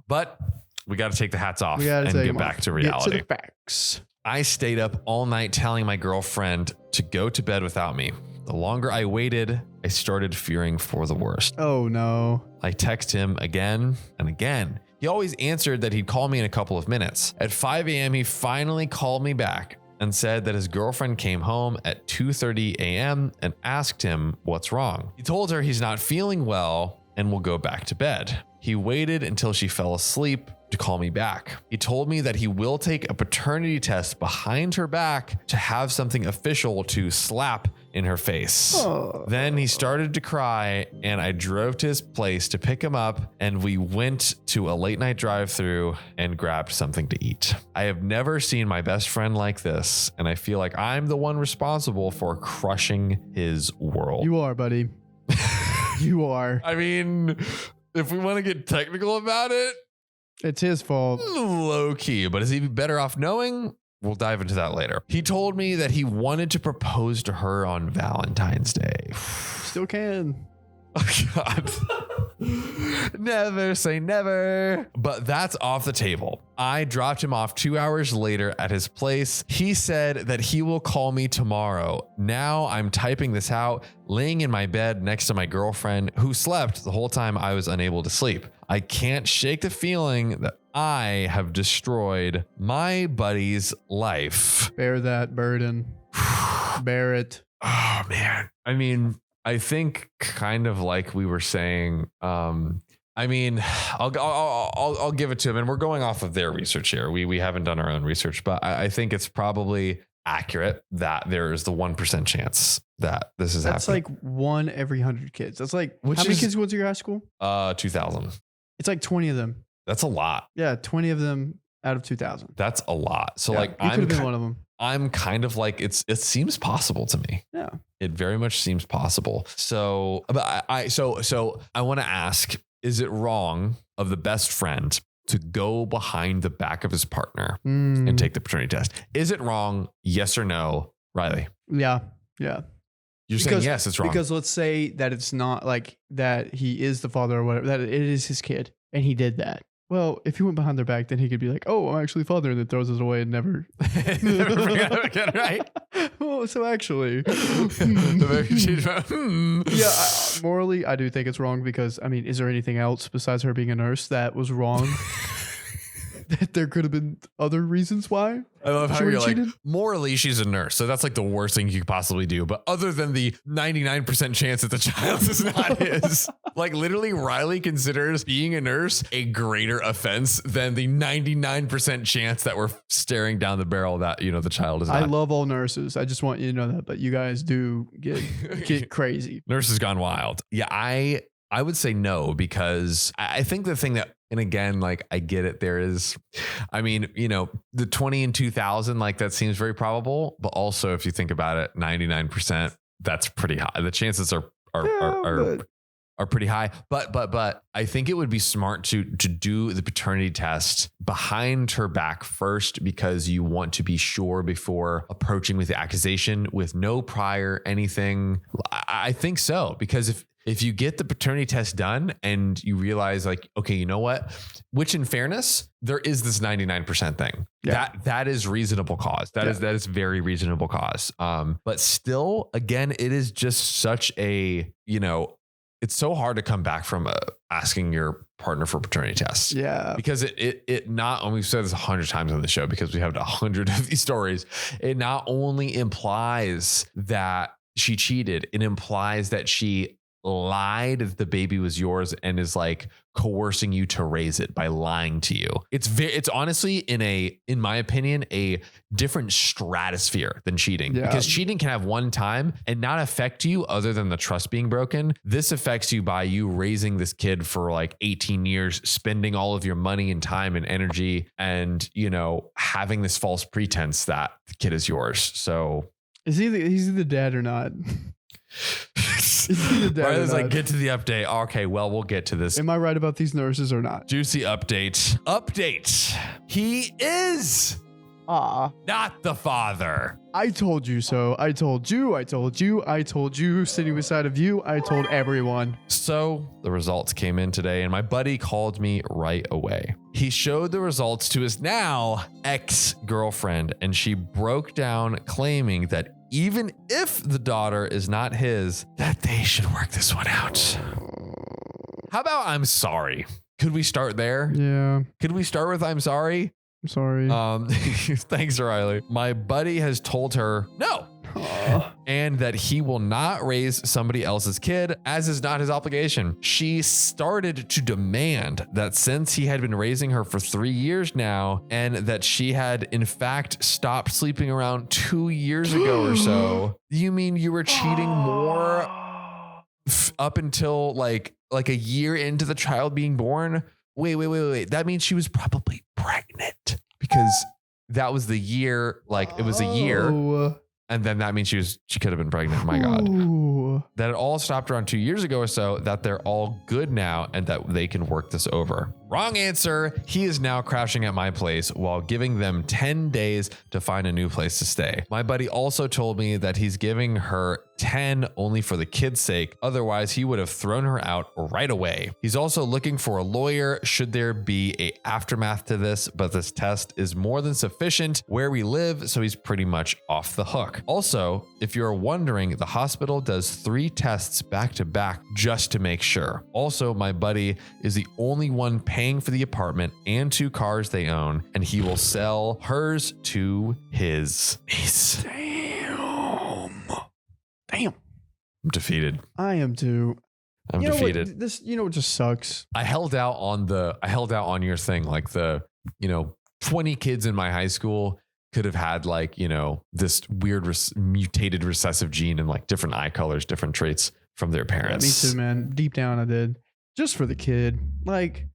But we got to take the hats off and get back to reality. Get to the facts. I stayed up all night telling my girlfriend to go to bed without me. The longer I waited, I started fearing for the worst. Oh no. I text him again and again. He always answered that he'd call me in a couple of minutes. At 5 a.m., he finally called me back and said that his girlfriend came home at 2:30 a.m. and asked him what's wrong. He told her he's not feeling well and will go back to bed. He waited until she fell asleep to call me back. He told me that he will take a paternity test behind her back to have something official to slap in her face. Oh. Then he started to cry and I drove to his place to pick him up and we went to a late night drive-through and grabbed something to eat. I have never seen my best friend like this and I feel like I'm the one responsible for crushing his world. You are, buddy. You are. I mean, if we want to get technical about it, it's his fault. Low key, but is he better off knowing? We'll dive into that later. He told me that he wanted to propose to her on Valentine's Day. Still can. Oh, God. Never say never. But that's off the table. I dropped him off 2 hours later at his place. He said that he will call me tomorrow. Now I'm typing this out, laying in my bed next to my girlfriend who slept the whole time I was unable to sleep. I can't shake the feeling that I have destroyed my buddy's life. Bear that burden. Bear it. Oh, man. I mean, I think kind of like we were saying, I mean, I'll give it to him, and we're going off of their research here. We haven't done our own research, but I think it's probably accurate that there is the 1% chance that this is That's happening. like 1 every 100 kids. That's like, Which how many is- kids went to your high school? 2,000. It's like 20 of them. That's a lot. Yeah, 20 of them out of 2,000. That's a lot. So Yeah, like, you could have been one of them. I'm kind of like, it seems possible to me. Yeah. It very much seems possible. So, but so I want to ask, is it wrong of the best friend to go behind the back of his partner and take the paternity test? Is it wrong? Yes or no, Riley? Yeah. You're saying yes, it's wrong. Because let's say that it's not like that he is the father or whatever, that it is his kid and he did that. Well, if he went behind their back, then he could be like, "Oh, I'm actually father," and then throws it away and never bring it up again, right? Oh, so actually, yeah. Morally, I do think it's wrong because I mean, is there anything else besides her being a nurse that was wrong? That there could have been other reasons why. I love how she you're like, cheated? morally, she's a nurse. So that's like the worst thing you could possibly do. But other than the 99% chance that the child is not his, like literally Riley considers being a nurse a greater offense than the 99% chance that we're staring down the barrel that, you know, the child is not. I love all nurses. I just want you to know that, but you guys do get crazy. Nurses gone wild. Yeah, I would say no, because I think the thing that, and again, like I get it. There is, I mean, you know, the 20 and 2000, like that seems very probable, but also if you think about it, 99%, that's pretty high. The chances are pretty high, but I think it would be smart to do the paternity test behind her back first, because you want to be sure before approaching with the accusation with no prior anything. I think so, because if you get the paternity test done and you realize like, okay, you know what, which in fairness, there is this 99% thing. Yeah. That is reasonable cause. That is very reasonable cause. But still, again, it is just such a, you know, it's so hard to come back from asking your partner for paternity tests. Yeah. Because it not only, we've said this 100 times on the show because we have 100 of these stories. It not only implies that she cheated, it implies that she lied that the baby was yours and is like coercing you to raise it by lying to you. It's honestly in my opinion, a different stratosphere than cheating, because cheating can have one time and not affect you other than the trust being broken. This affects you by you raising this kid for like 18 years, spending all of your money and time and energy, and, you know, having this false pretense that the kid is yours. So is he the dad or not? Riley's like, get to the update. Okay, well, we'll get to this. Am I right about these nurses or not? Juicy update. He is not the father. I told you so. I told you sitting beside of you. I told everyone. So the results came in today and my buddy called me right away. He showed the results to his now ex-girlfriend and she broke down claiming that even if the daughter is not his, that they should work this one out. How about I'm sorry? Could we start there? Yeah. Could we start with I'm sorry? I'm sorry. Thanks, Riley. My buddy has told her no. And that he will not raise somebody else's kid, as is not his obligation. She started to demand that since he had been raising her for 3 years now, and that she had in fact stopped sleeping around 2 years ago or so. You mean you were cheating more up until like a year into the child being born? Wait. That means she was probably pregnant, because that was the year, like it was a year. And then that means she could have been pregnant. My God. That it all stopped around 2 years ago or so, that they're all good now and that they can work this over. Wrong answer. He is now crashing at my place while giving them 10 days to find a new place to stay. My buddy also told me that he's giving her 10 only for the kid's sake. Otherwise, he would have thrown her out right away. He's also looking for a lawyer should there be a aftermath to this, but this test is more than sufficient where we live, so he's pretty much off the hook. Also, if you're wondering, the hospital does 3 tests back to back just to make sure. Also, my buddy is the only one paying for the apartment and 2 cars they own, and he will sell hers to his niece. Damn. I'm defeated. I am too. I'm defeated. What, this, it just sucks. I held out on your thing, like the, 20 kids in my high school could have had like, you know, this weird mutated recessive gene and like different eye colors, different traits from their parents. Yeah, me too, man. Deep down I did. Just for the kid. Like,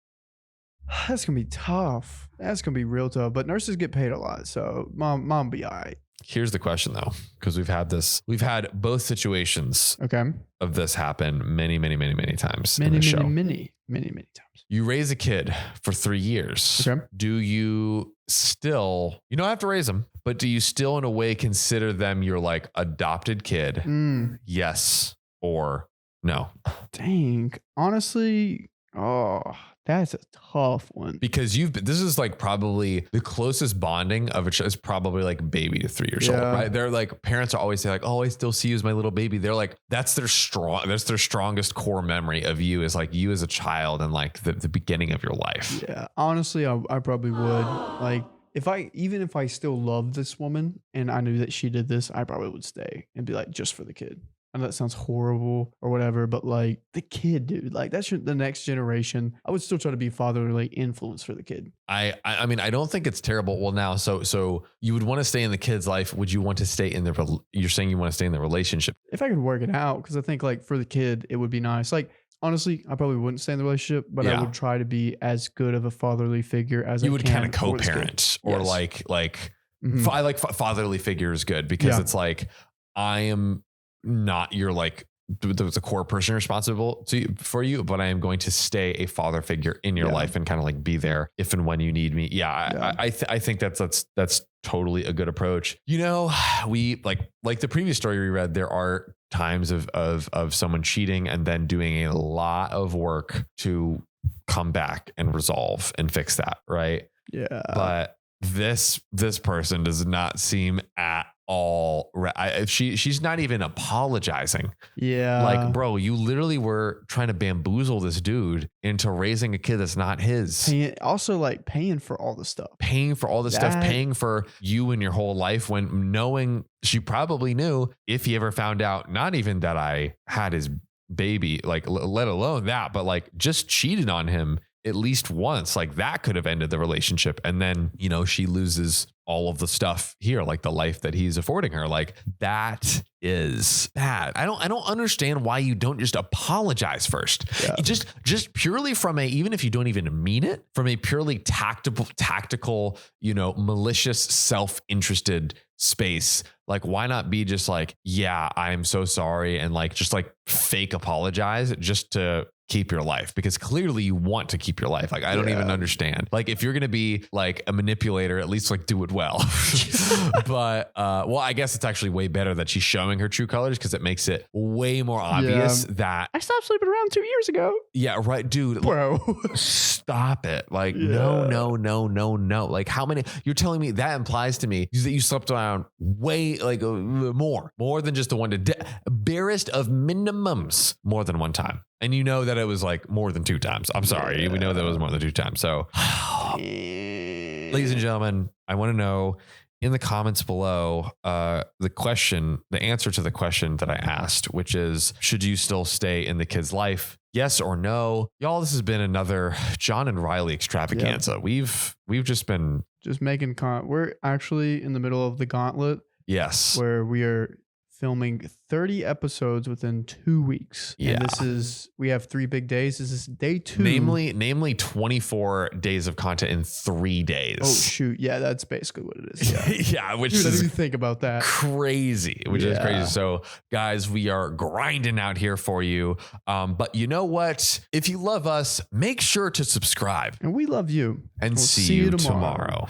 that's going to be tough. That's going to be real tough. But nurses get paid a lot. So mom be all right. Here's the question though, because we've had both situations of this happen many times in the show. Many times. You raise a kid for 3 years. Okay. Do you still, you don't have to raise them, but do you still in a way consider them your like adopted kid? Yes or no? Dang. Honestly, that's a tough one. Because this is like probably the closest bonding of a child is probably like baby to 3 years old, right? They're like, parents are always say like, oh, I still see you as my little baby. They're like, that's their strongest core memory of you is like you as a child and like the beginning of your life. Yeah. Honestly, I probably would. Like even if I still loved this woman and I knew that she did this, I probably would stay and be like, just for the kid. I know that sounds horrible or whatever, but like the kid, dude, like that's the next generation. I would still try to be fatherly influence for the kid. I mean, I don't think it's terrible. Well, now, so you would want to stay in the kid's life. Would you want to stay in you're saying you want to stay in the relationship? If I could work it out, because I think like for the kid, it would be nice. Like, honestly, I probably wouldn't stay in the relationship, but I would try to be as good of a fatherly figure as you I would can. Kind of co-parent or like I like fatherly figure is good because it's like, I am not your like the core person responsible for you, but I am going to stay a father figure in your life and kind of like be there if and when you need me. I think that's totally a good approach. You know, we like the previous story we read, there are times of someone cheating and then doing a lot of work to come back and resolve and fix that, right? Yeah. But this person does not seem at all she's not even apologizing. Yeah. Like, bro, you literally were trying to bamboozle this dude into raising a kid that's not his. Paying for all the stuff. Paying for you and your whole life when knowing she probably knew if he ever found out, not even that I had his baby, like let alone that, but like just cheated on him at least once, like that could have ended the relationship. And then, you know, she loses all of the stuff here, like the life that he's affording her. Like that is bad. I don't understand why you don't just apologize first. Yeah. Just purely from even if you don't even mean it, from a purely tactical, you know, malicious, self-interested space. Like, why not be just like, yeah, I'm so sorry. And like, just like fake apologize just to keep your life, because clearly you want to keep your life. Like, I don't even understand. Like, if you're going to be like a manipulator, at least like do it well. But, well, I guess it's actually way better that she's showing her true colors because it makes it way more obvious that I stopped sleeping around 2 years ago. Yeah. Right. Dude, bro, stop it. Like, no. Like, how many, you're telling me that implies to me that you slept around way like more than just the one to barest of minimums more than one time. And you know that it was like more than 2 times. I'm sorry. We know that it was more than 2 times. So, ladies and gentlemen, I want to know in the comments below the answer to the question that I asked, which is, should you still stay in the kid's life? Yes or no? Y'all, this has been another John and Riley extravaganza. Yep. We've just been making we're actually in the middle of the gauntlet. Yes. Where we are filming 30 episodes within 2 weeks. Yeah. And we have 3 big days. This is day 2. Namely 24 days of content in 3 days. Oh shoot. Yeah, that's basically what it is. Yeah. Yeah, which Dude, is I didn't think about that. Crazy, which is crazy. So guys, we are grinding out here for you. But you know what? If you love us, make sure to subscribe. And we love you. And we'll see you tomorrow.